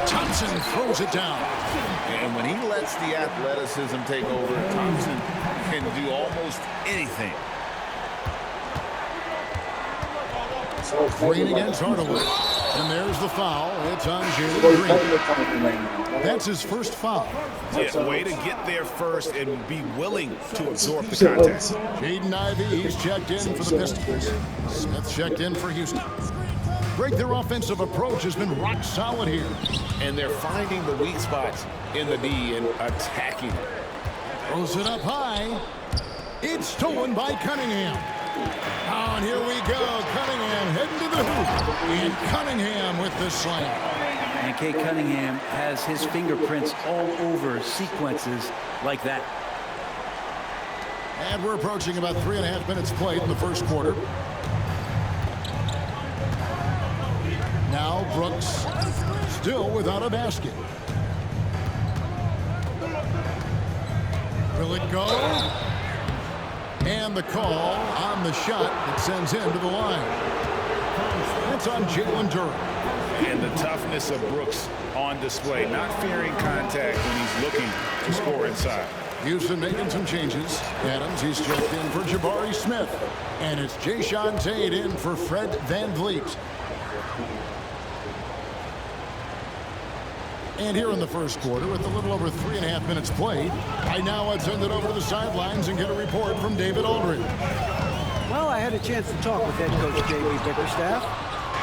Thompson throws it down. And when he lets the athleticism take over, Thompson can do almost anything. Green against Hardaway. And there's the foul. It's on Jalen Green. That's his first foul. Yeah, way to get there first and be willing to absorb the contact. Jaden Ivey, he's checked in for the Pistons. Smith checked in for Houston. Greg, their offensive approach has been rock solid here. And they're finding the weak spots in the D and attacking it. Throws it up high. It's stolen by Cunningham. Oh, and here we go. Cunningham heading to the hoop. And Cunningham with the slam. And Cade Cunningham has his fingerprints all over sequences like that. And we're approaching about 3.5 minutes played in the first quarter. Now Brooks still without a basket. Will it go? And the call on the shot that sends him to the line. That's on Jalen Duren. And the toughness of Brooks on display, not fearing contact when he's looking to score inside. Houston making some changes. Adams, he's checked in for Jabari Smith. And it's Jae'Sean Tate in for Fred VanVleet. And here in the first quarter, with a little over 3.5 minutes played, I now would send it over to the sidelines and get a report from David Aldridge. Well, I had a chance to talk with head coach J.B. Bickerstaff.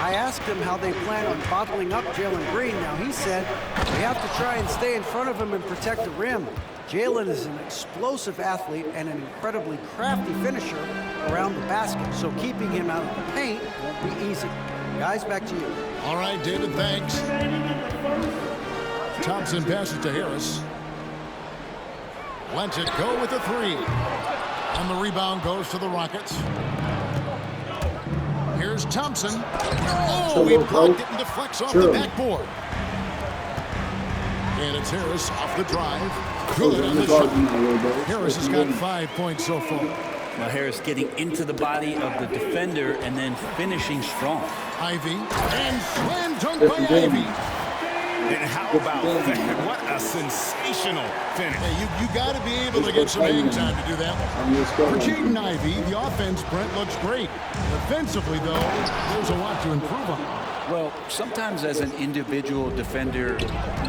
I asked him how they plan on bottling up Jalen Green. Now, he said we have to try and stay in front of him and protect the rim. Jalen is an explosive athlete and an incredibly crafty finisher around the basket, so keeping him out of the paint won't be easy. Guys, back to you. All right, David, thanks. Thompson passes to Harris. Lets it go with the three. And the rebound goes to the Rockets. Here's Thompson. Oh, he blocked it and deflects off the backboard. And it's Harris off the drive. Good on the shot. Harris has got 5 points so far. Now Harris getting into the body of the defender and then finishing strong. Ivy. And slam dunk by Ivy. And how about that? What a sensational finish. Hey, you got to be able to get some hang time to do that. For Jaden Ivey, the offense, Brent, looks great. Defensively, though, there's a lot to improve on. Well, sometimes as an individual defender,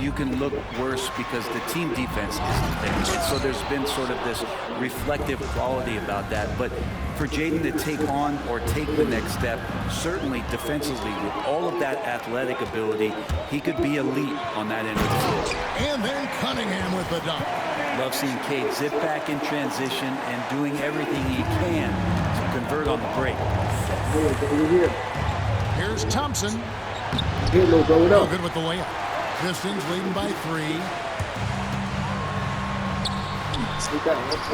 you can look worse because the team defense isn't there. And so there's been sort of this reflective quality about that. But for Jaden to take on or take the next step, certainly defensively, with all of that athletic ability, he could be elite on that end of the floor. And then Cunningham with the dunk. Love seeing Cade zip back in transition and doing everything he can to convert on the break. Here's Thompson. No good with the layup. Pistons leading by 3.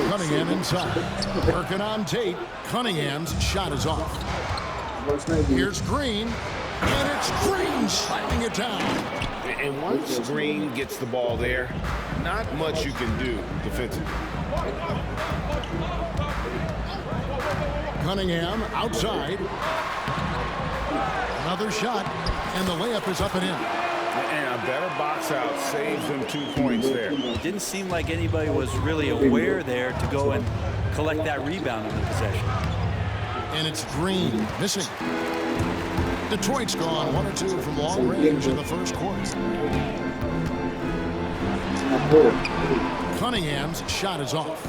Cunningham inside. Working on Tate. Cunningham's shot is off. Here's Green. And it's Green slamming it down. And once Green gets the ball there, not much you can do defensively. Cunningham outside. Another shot, and the layup is up and in. And a better box out saves him 2 points there. Didn't seem like anybody was really aware there to go and collect that rebound in the possession. And it's Green missing. Detroit's gone 1 or 2 from long range in the first quarter. Cunningham's shot is off.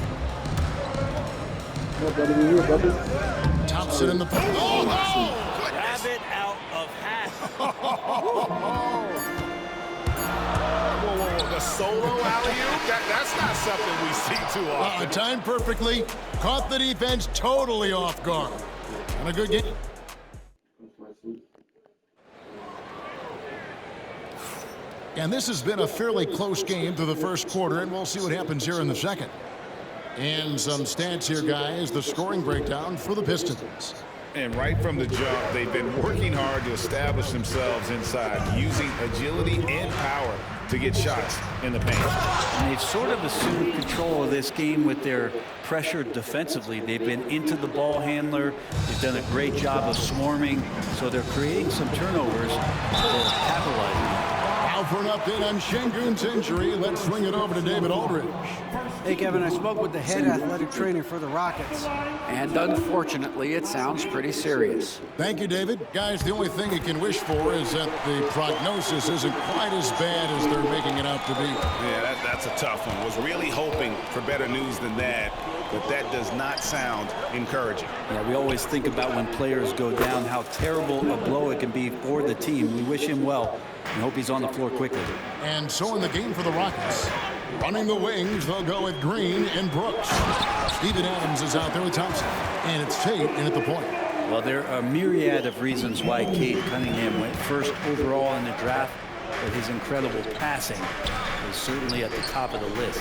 Thompson in the paint. Oh! Grab it out of half. Whoa, the solo alley-oop? That's not something we see too often. Timed perfectly. Caught the defense totally off guard. And a good game. And this has been a fairly close game through the first quarter, and we'll see what happens here in the second. And some stats here, guys. The scoring breakdown for the Pistons. And right from the jump, they've been working hard to establish themselves inside, using agility and power to get shots in the paint. And they've sort of assumed control of this game with their pressure defensively. They've been into the ball handler. They've done a great job of swarming. So they're creating some turnovers that capitalizing. Now for for an update on Şengün's injury. Let's swing it over to David Aldridge. Hey, Kevin, I spoke with the head athletic trainer for the Rockets, and unfortunately, it sounds pretty serious. Thank you, David. Guys, the only thing you can wish for is that the prognosis isn't quite as bad as they're making it out to be. Yeah, that's a tough one. Was really hoping for better news than that, but that does not sound encouraging. Yeah, we always think about when players go down, how terrible a blow it can be for the team. We wish him well and hope he's on the floor quickly. And so in the game for the Rockets, running the wings, they'll go with Green and Brooks. Steven Adams is out there with Thompson, and it's Tate in at the point. Well, there are a myriad of reasons why Cade Cunningham went first overall in the draft, but his incredible passing is certainly at the top of the list.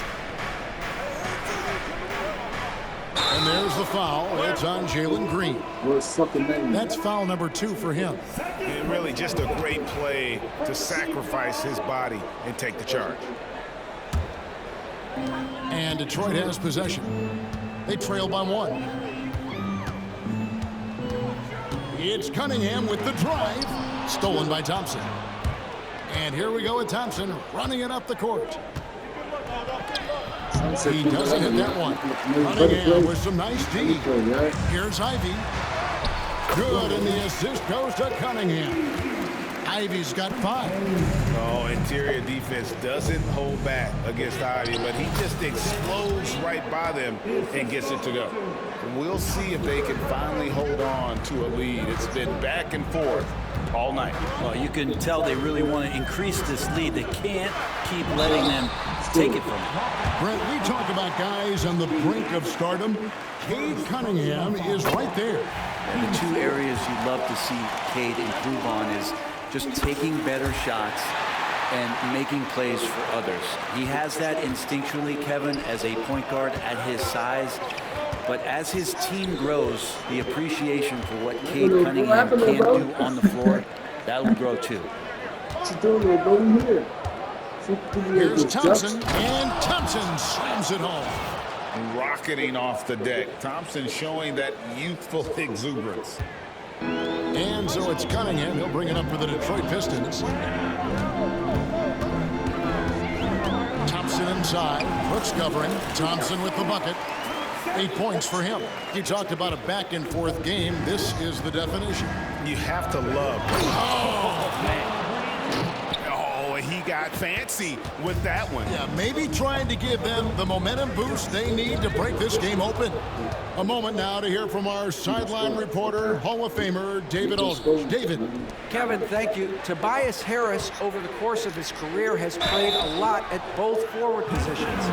And there's the foul. It's on Jalen Green. That's foul number 2 for him. And really just a great play to sacrifice his body and take the charge. And Detroit has possession. They trail by 1. It's Cunningham with the drive. Stolen by Thompson. And here we go with Thompson running it up the court. He doesn't hit that one. Cunningham with some nice D. Here's Ivy. Good, and the assist goes to Cunningham. Ivy's got 5. Oh, interior defense doesn't hold back against Ivy, but he just explodes right by them and gets it to go. We'll see if they can finally hold on to a lead. It's been back and forth all night. Well, you can tell they really want to increase this lead. They can't keep letting them take it from them. Brent, we talk about guys on the brink of stardom. Cade Cunningham is right there. And the 2 areas you'd love to see Cade improve on is just taking better shots and making plays for others. He has that instinctually, Kevin, as a point guard at his size. But as his team grows, the appreciation for what Cade Cunningham can do on the floor, that'll grow too. Here's Thompson, and Thompson slams it home. Rocketing off the deck. Thompson showing that youthful exuberance. And so it's Cunningham. He'll bring it up for the Detroit Pistons. Thompson inside. Brooks covering. Thompson with the bucket. 8 points for him. You talked about a back-and-forth game. This is the definition. You have to love. Oh, man. Oh, he got fancy with that one. Yeah, maybe trying to give them the momentum boost they need to break this game open. A moment now to hear from our sideline reporter, Hall of Famer David Aldridge. David. Kevin, thank you. Tobias Harris, over the course of his career, has played a lot at both forward positions.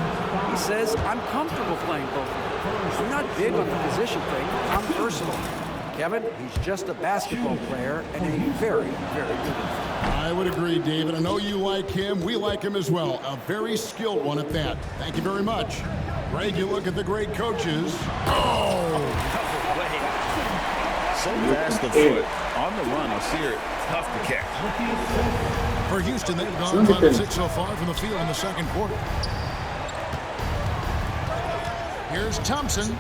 He says, I'm comfortable playing both. I'm not big on the position thing. I'm versatile. Kevin, he's just a basketball player and a very, very good one. I would agree, David. I know you like him. We like him as well. A very skilled one at that. Thank you very much. Greg, you look at the great coaches. Oh! So fast the foot. On the run, Osir, tough to catch. For Houston, they've gone 5 of 6 so far from the field in the second quarter. Here's Thompson.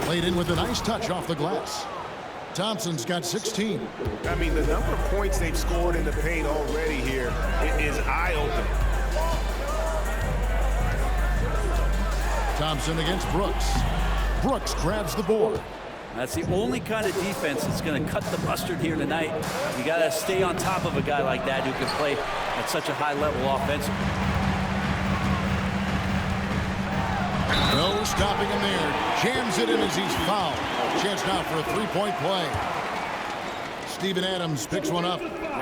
Played in with a nice touch off the glass. Thompson's got 16. I mean, the number of points they've scored in the paint already here is eye-opening. Thompson against Brooks. Brooks grabs the board. That's the only kind of defense that's going to cut the mustard here tonight. You got to stay on top of a guy like that who can play at such a high level offensively. No stopping him there. Jams it in as he's fouled. Chance now for a 3-point play. Steven Adams picks one up.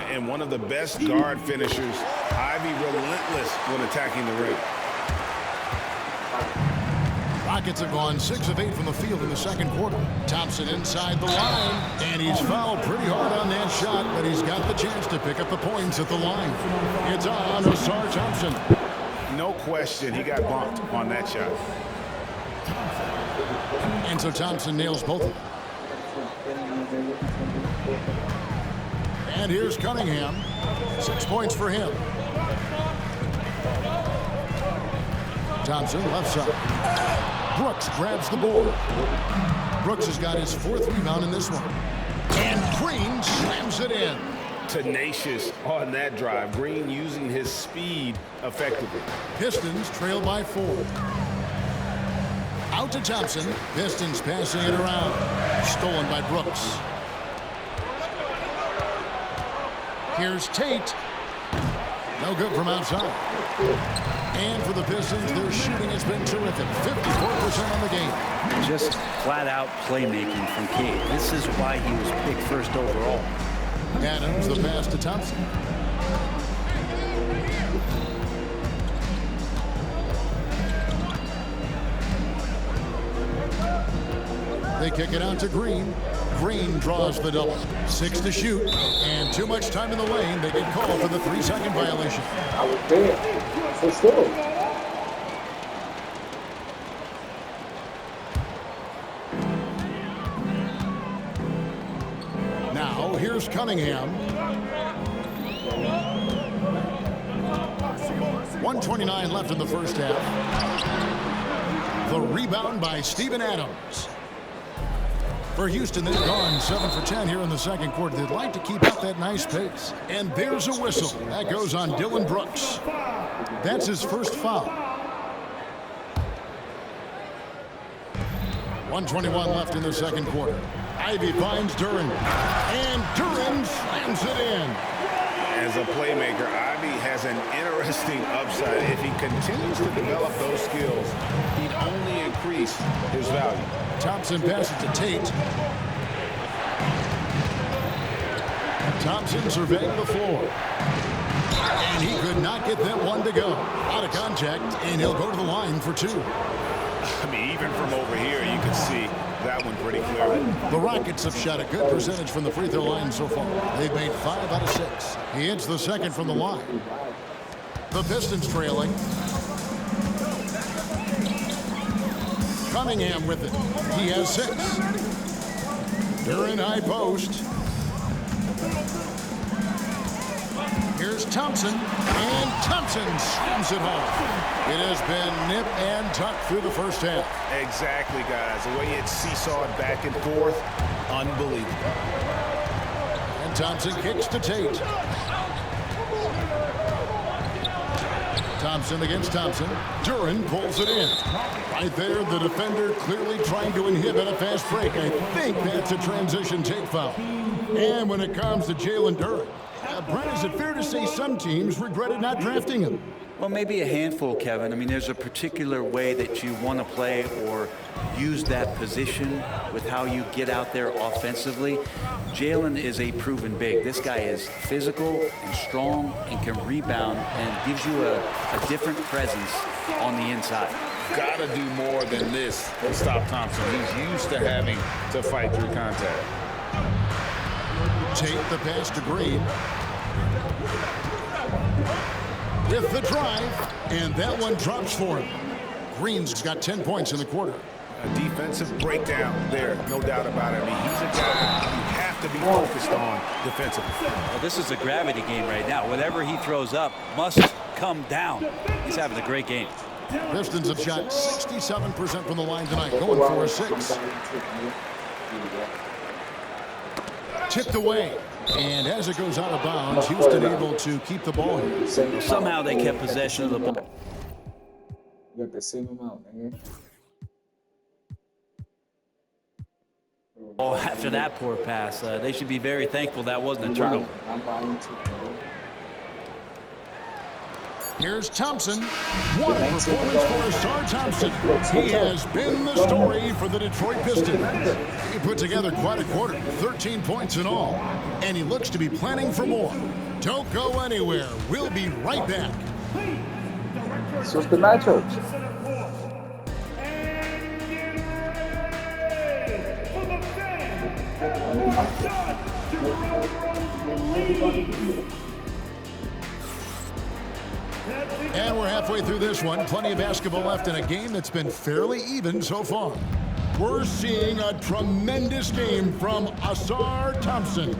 And one of the best guard finishers. Ivy relentless when attacking the rim. Rockets have gone 6 of 8 from the field in the second quarter. Thompson inside the line, and he's fouled pretty hard on that shot, but he's got the chance to pick up the points at the line. It's on Ausar Thompson. No question, he got bumped on that shot. And so Thompson nails both of them. And here's Cunningham. 6 points for him. Thompson left side. Brooks grabs the board. Brooks has got his 4th rebound in this one. And Green slams it in. tenacious on that drive. Green using his speed effectively. Pistons trail by 4. Out to Thompson. Pistons passing it around. Stolen by Brooks. Here's Tate. No good from outside. And for the Pistons, their shooting has been terrific. 54% on the game. Just flat-out playmaking from Cade. This is why he was picked first overall. Adams, the pass to Thompson. They kick it out to Green. Green draws the double. 6 to shoot. And too much time in the lane. They get called for the 3-second violation. I was there. So still. Now, here's Cunningham. 1:29 left in the first half. The rebound by Steven Adams. For Houston, they've gone 7 for 10 here in the second quarter. They'd like to keep up that nice pace. And there's a whistle. That goes on Dillon Brooks. That's his first foul. 1:21 left in the second quarter. Ivey finds Duren. And Duren slams it in. As a playmaker, Ivey has an interesting upside. If he continues to develop those skills, he'd only increase his value. Thompson passes to Tate. Thompson surveying the floor. And he could not get that one to go. Out of contact, and he'll go to the line for 2. I mean, even from over here, you can see that one pretty clearly. The Rockets have shot a good percentage from the free throw line so far. They've made 5 out of 6. He hits the second from the line. The Pistons trailing. Cunningham with it. He has 6. Duren high post. Here's Thompson, and Thompson slams it home. It has been nip and tuck through the first half. Exactly, guys. The way it seesawed back and forth, unbelievable. And Thompson kicks to Tate. Thompson against Thompson. Duren pulls it in. Right there, the defender clearly trying to inhibit a fast break. I think that's a transition take foul. And when it comes to Jalen Duren, Brent, is it fair to say some teams regretted not drafting him? Well, maybe a handful, Kevin. I mean, there's a particular way that you want to play or use that position with how you get out there offensively. Jalen is a proven big. This guy is physical and strong and can rebound and gives you a different presence on the inside. Got to do more than this to stop Thompson. He's used to having to fight through contact. Take the pass to Green. With the drive, and that one drops for him. Green's got 10 points in the quarter. A defensive breakdown there, no doubt about it. I mean, he's a guy you have to be focused on defensively. Well, this is a gravity game right now. Whatever he throws up must come down. He's having a great game. Pistons have shot 67% from the line tonight, going for a 6. Tipped away. And as it goes out of bounds, Houston able to keep the ball here. Somehow they kept possession of the ball. You got the same amount, man. Oh, after that poor pass, they should be very thankful that wasn't a turnover. Here's Thompson. What a performance for Ausar Thompson. He has been the story for the Detroit Pistons. He put together quite a quarter, 13 points in all, and he looks to be planning for more. Don't go anywhere. We'll be right back. So it's the matchup. And we're halfway through this one. Plenty of basketball left in a game that's been fairly even so far. We're seeing a tremendous game from Ausar Thompson.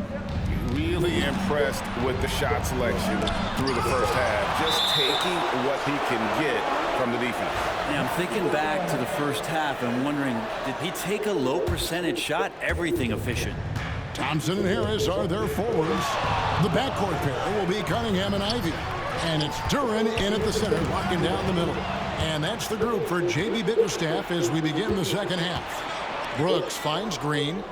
Really impressed with the shot selection through the first half. Just taking what he can get from the defense. Yeah, I'm thinking back to the first half and wondering, did he take a low percentage shot? Everything efficient. Thompson and Harris are their forwards. The backcourt pair will be Cunningham and Ivy. And it's Duren in at the center, locking down the middle. And that's the group for J.B. Bickerstaff as we begin the second half. Brooks finds Green.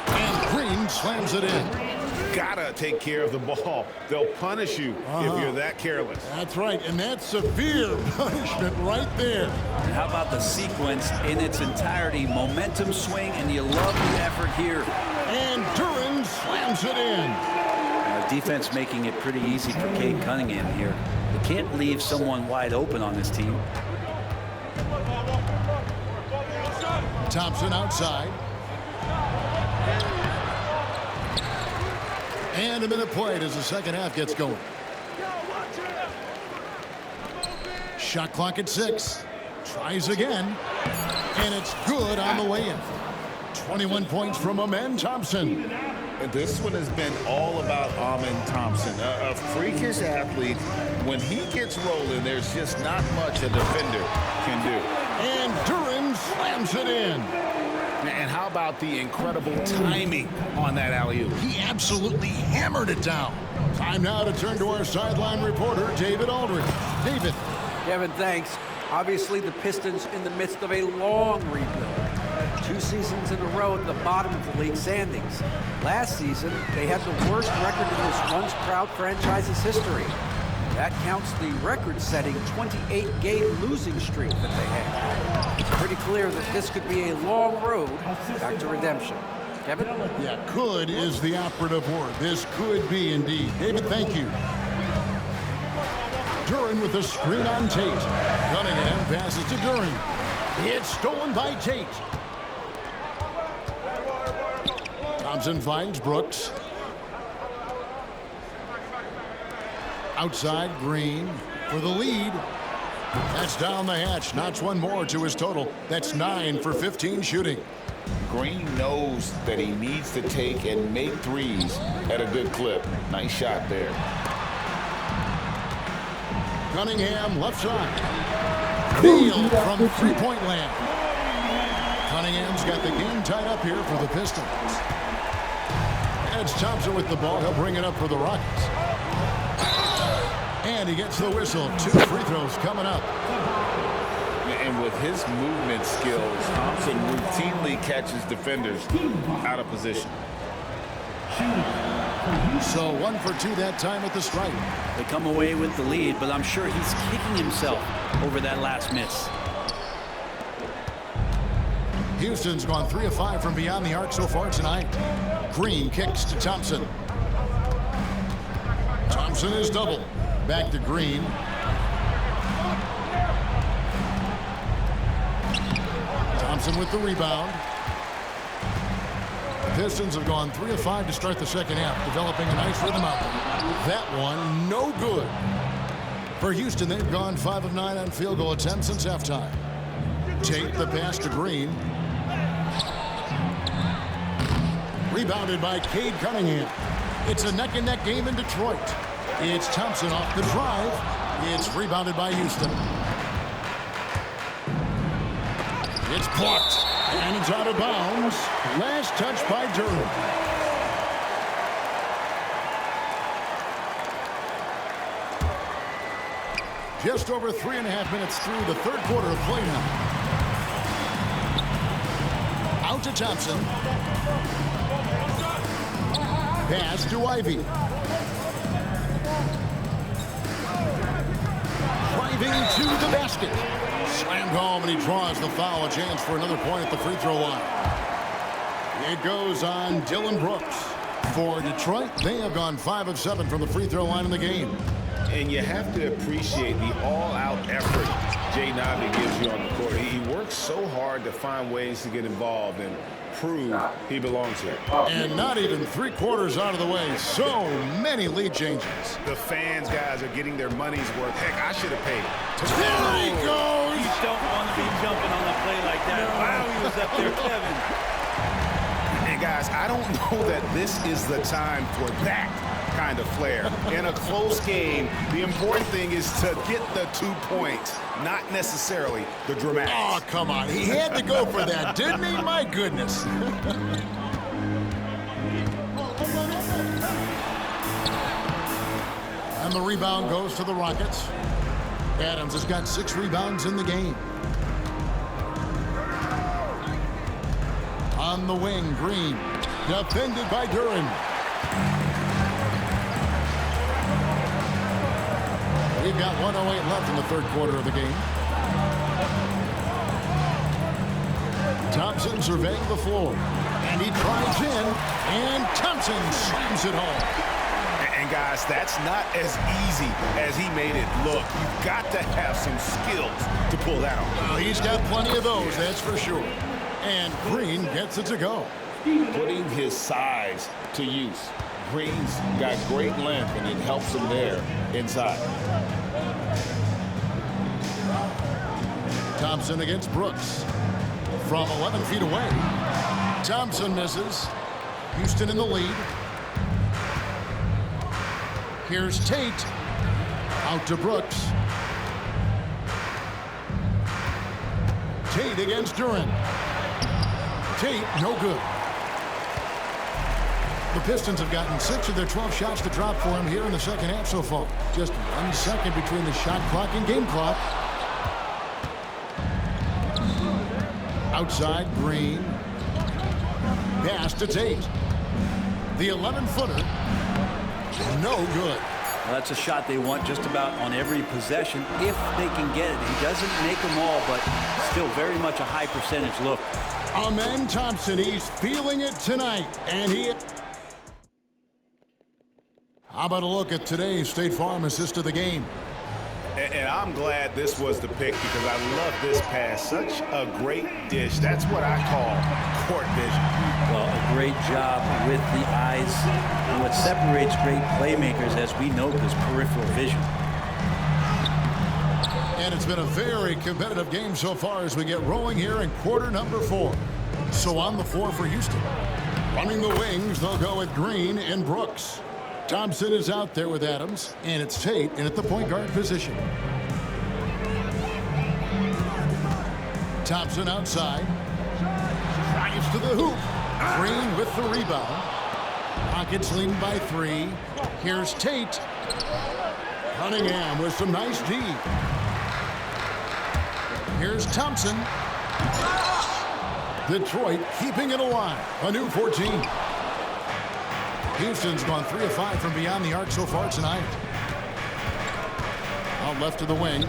And Green slams it in. Gotta take care of the ball. They'll punish you if you're that careless. That's right, and that's severe punishment right there. And how about the sequence in its entirety? Momentum swing, and you love the effort here. And Duren slams it in. Defense making it pretty easy for Cade Cunningham here. You can't leave someone wide open on this team. Thompson outside. And a minute played as the second half gets going. Shot clock at 6. Tries again. And it's good on the way in. 21 points from Amen Thompson. This one has been all about Amen Thompson, a freakish athlete. When he gets rolling, there's just not much a defender can do. And Duren slams it in. And how about the incredible timing on that alley-oop? He absolutely hammered it down. Time now to turn to our sideline reporter, David Aldridge. David. Kevin, thanks. Obviously, the Pistons in the midst of a long rebuild. 2 seasons in a row at the bottom of the league standings. Last season, they had the worst record in this once-proud franchise's history. That counts the record-setting 28-game losing streak that they had. It's pretty clear that this could be a long road back to redemption. Kevin? Yeah, could is the operative word. This could be indeed. David, thank you. Duren with the screen on Tate. Cunningham passes to Duren. It's stolen by Tate. Thompson finds Brooks. Outside, Green for the lead. That's down the hatch. Notch one more to his total. That's 9 for 15 shooting. Green knows that he needs to take and make threes at a good clip. Nice shot there. Cunningham left side. Beal from three-point land. Cunningham's got the game tied up here for the Pistons. And it's Thompson with the ball. He'll bring it up for the Rockets. And he gets the whistle. 2 free throws coming up. And with his movement skills, Thompson routinely catches defenders out of position. So 1 for 2 that time at the stripe. They come away with the lead, but I'm sure he's kicking himself over that last miss. Houston's gone 3 of 5 from beyond the arc so far tonight. Green kicks to Thompson. Thompson is double. Back to Green. Thompson with the rebound. The Pistons have gone 3 of 5 to start the second half, developing a nice rhythm out there. That one, no good. For Houston, they've gone 5 of 9 on field goal attempts since halftime. Tate the pass to Green. Rebounded by Cade Cunningham. It's a neck-and-neck game in Detroit. It's Thompson off the drive. It's rebounded by Houston. It's blocked, and it's out of bounds. Last touch by Duren. Just over 3.5 minutes through the third quarter of play now. Out to Thompson. Pass to Ivy. Driving to the basket. Slammed home, and he draws the foul. A chance for another point at the free throw line. It goes on Dillon Brooks. For Detroit, they have gone 5 of 7 from the free throw line in the game. And you have to appreciate the all-out effort Jaden gives you on the court. He works so hard to find ways to get involved and prove he belongs here. And not even 3/4 out of the way. So many lead changes. The fans, guys, are getting their money's worth. Heck, I should have paid. There he goes! You don't want to be jumping on a play like that. Wow, he was up there, Kevin. And guys, I don't know that this is the time for that kind of flair. In a close game, the important thing is to get the 2 points, not necessarily the dramatics. Oh, come on. He had to go for that, didn't he? My goodness. And the rebound goes to the Rockets. Adams has got 6 rebounds in the game. On the wing, Green. Defended by Duren. We've got 1:08 left in the third quarter of the game. Thompson surveying the floor. And he drives in. And Thompson slams it home. And guys, that's not as easy as he made it look. You've got to have some skills to pull that off. Well, he's got plenty of those, that's for sure. And Green gets it to go. Putting his size to use. Green's got great length, and it helps him there inside. Thompson against Brooks. From 11 feet away. Thompson misses. Houston in the lead. Here's Tate. Out to Brooks. Tate against Duren. Tate, no good. The Pistons have gotten 6 of their 12 shots to drop for him here in the second half so far. Just 1 second between the shot clock and game clock. Outside, Green. Pass to Tate. The 11-footer. No good. Well, that's a shot they want just about on every possession if they can get it. He doesn't make them all, but still very much a high percentage look. Amen Thompson, he's feeling it tonight. And he... How about a look at today's State Farm assist of the game? And I'm glad this was the pick because I love this pass. Such a great dish. That's what I call court vision. Well, a great job with the eyes. And what separates great playmakers, as we know, is peripheral vision. And it's been a very competitive game so far as we get rolling here in quarter number 4. So on the floor for Houston. Running the wings, they'll go with Green and Brooks. Thompson is out there with Adams, and it's Tate in at the point guard position. Thompson outside. Drives to the hoop. Green with the rebound. Rockets leading by 3. Here's Tate. Cunningham with some nice D. Here's Thompson. Detroit keeping it alive. A new 14. Houston's gone 3 of 5 from beyond the arc so far tonight. Out left to the wing.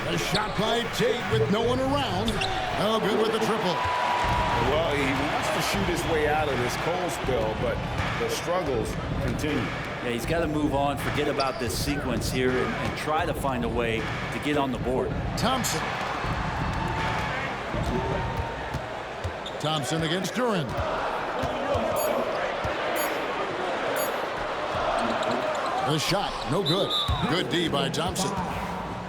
A shot by Tate with no one around. Oh, good with the triple. Well, he wants to shoot his way out of this cold spell, but the struggles continue. Yeah, he's got to move on, forget about this sequence here, and try to find a way to get on the board. Thompson. Thompson against Duren. The shot, no good. Good D by Thompson.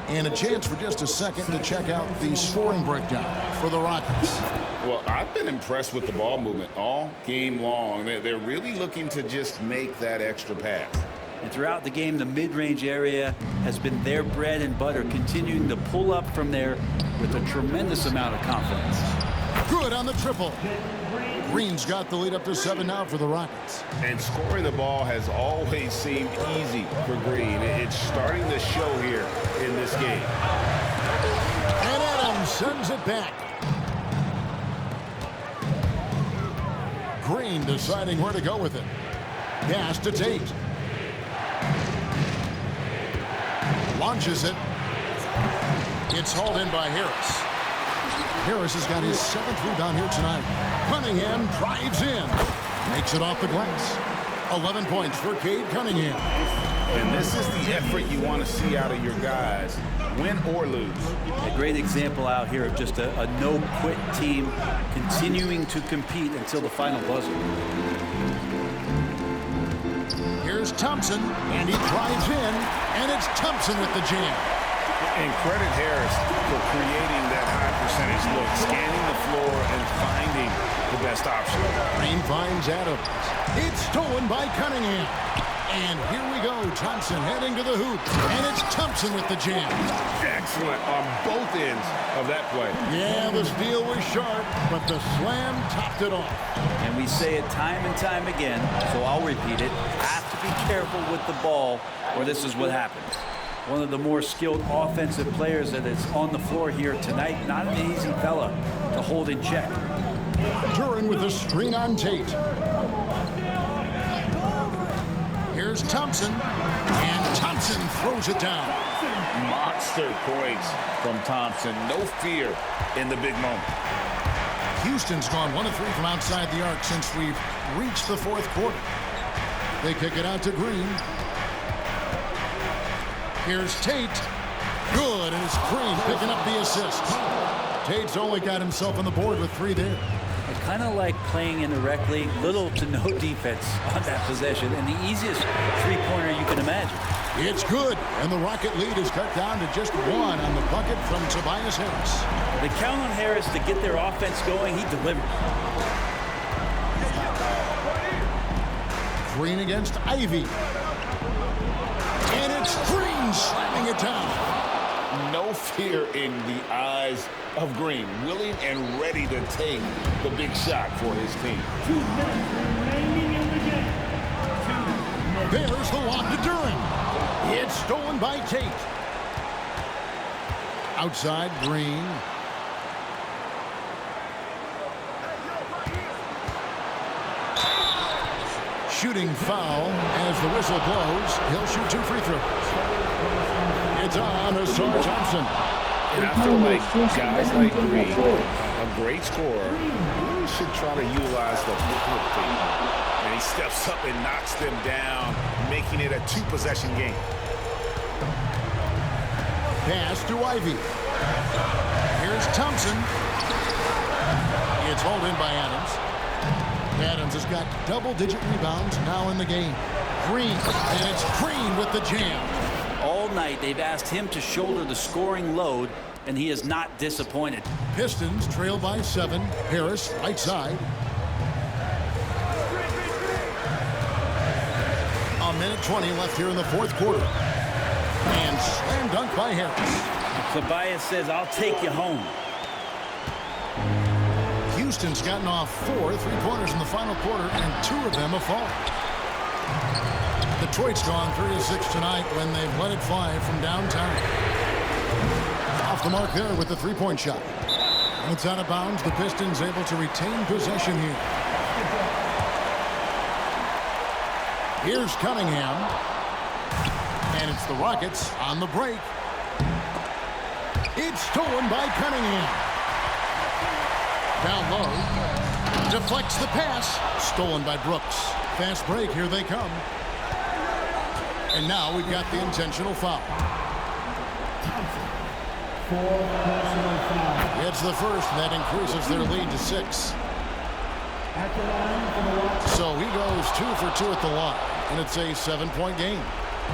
And a chance for just a second to check out the scoring breakdown for the Rockets. Well, I've been impressed with the ball movement all game long. They're really looking to just make that extra pass. And throughout the game, the mid-range area has been their bread and butter, continuing to pull up from there with a tremendous amount of confidence. Good on the triple. Green's got the lead up to 7 now for the Rockets. And scoring the ball has always seemed easy for Green. It's starting to show here in this game. And Adams sends it back. Green deciding where to go with it. Pass to Tate. Launches it. It's hauled in by Harris. Harris has got his 7th rebound here tonight. Cunningham drives in. Makes it off the glass. 11 points for Cade Cunningham. And this is the effort you want to see out of your guys, win or lose. A great example out here of just a no-quit team continuing to compete until the final buzzer. Here's Thompson, and he drives in, and it's Thompson with the jam. And credit Harris for creating that high percentage look, scanning the floor and finding the best option. Green finds Adams. It's stolen by Cunningham. And here we go. Thompson heading to the hoop. And it's Thompson with the jam. Excellent on both ends of that play. Yeah, the steal was sharp, but the slam topped it off. And we say it time and time again, so I'll repeat it. Have to be careful with the ball, or this is what happens. One of the more skilled offensive players that is on the floor here tonight. Not an easy fella to hold in check. Duren with a screen on Tate. Here's Thompson, and Thompson throws it down. Monster points from Thompson. No fear in the big moment. Houston's gone 1 of 3 from outside the arc since we've reached the fourth quarter. They kick it out to Green. Here's Tate. Good, and it's Green picking up the assist. Tate's only got himself on the board with 3 there. I kind of like playing in the rec league, little to no defense on that possession, and the easiest three-pointer you can imagine. It's good, and the Rocket lead is cut down to just 1 on the bucket from Tobias Harris. They count on Harris to get their offense going. He delivered. Green against Ivy. And it's Green slamming it down. No fear in the eyes of Green, willing and ready to take the big shot for his team. 2 minutes remaining in the game. There's the lob to Duren. It's stolen by Tate. Outside, Green. Shooting foul as the whistle blows. He'll shoot 2 free throws. It's on Ausar Thompson. And I feel like guys like Green, a great scorer, really should try to utilize the flip team. And he steps up and knocks them down, making it a 2-possession game. Pass to Ivy. Here's Thompson. It's hauled in by Adams. Adams has got double-digit rebounds now in the game. Green, and it's Green with the jam. All night, they've asked him to shoulder the scoring load, and he is not disappointed. Pistons trail by 7. Harris, right side. A minute 20 left here in the fourth quarter. And slam dunk by Harris. Tobias says, I'll take you home. Houston's gotten off 4 3-pointers in the final quarter, and 2 of them have fallen. Detroit's gone 3 of 6 tonight when they've let it fly from downtown. Off the mark there with the 3-point shot. And it's out of bounds. The Pistons able to retain possession here. Here's Cunningham. And it's the Rockets on the break. It's stolen by Cunningham. Down low. Deflects the pass. Stolen by Brooks. Fast break. Here they come. And now we've got the intentional foul. It's the first, and that increases their lead to 6. So he goes 2 for 2 at the line, and it's a 7-point game.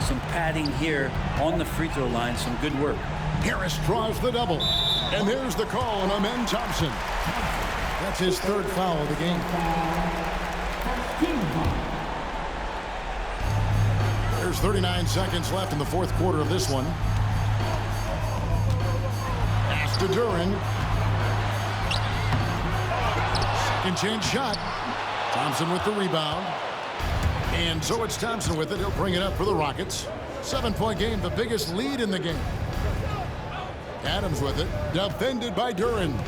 Some padding here on the free throw line. Some good work. Harris draws the double. And there's the call on Amen Thompson. That's his 3rd foul of the game. There's 39 seconds left in the fourth quarter of this one. Pass to Duren. Second chance shot. Thompson with the rebound. And so it's Thompson with it. He'll bring it up for the Rockets. 7-point game, the biggest lead in the game. Adams with it. Defended by Duren.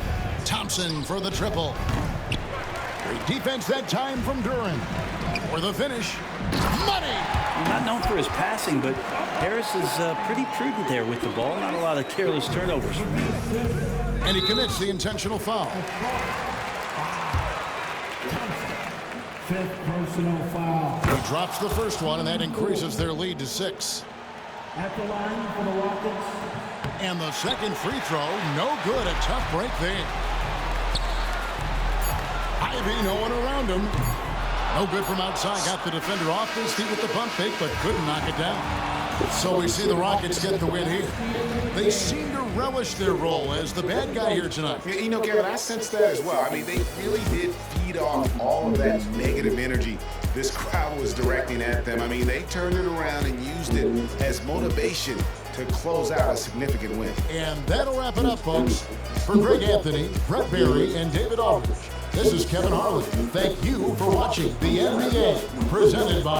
Thompson for the triple. Great defense that time from Duren. For the finish. Money! Not known for his passing, but Harris is pretty prudent there with the ball. Not a lot of careless turnovers. And he commits the intentional foul. 5th personal foul. He drops the first one, and that increases their lead to 6. At the line for the Rockets. And the second free throw, no good. A tough break there. Ivy, no one around him. No good from outside. Got the defender off his feet with the pump fake, but couldn't knock it down. So we see the Rockets get the win here. They seem to relish their role as the bad guy here tonight. Yeah, you know, Kevin, I sense that as well. I mean, they really did feed off all of that negative energy this crowd was directing at them. I mean, they turned it around and used it as motivation to close out a significant win. And that'll wrap it up, folks. For Greg Anthony, Brett Berry, and David Aldridge, this is Kevin Harlan. Thank you for watching the NBA, presented by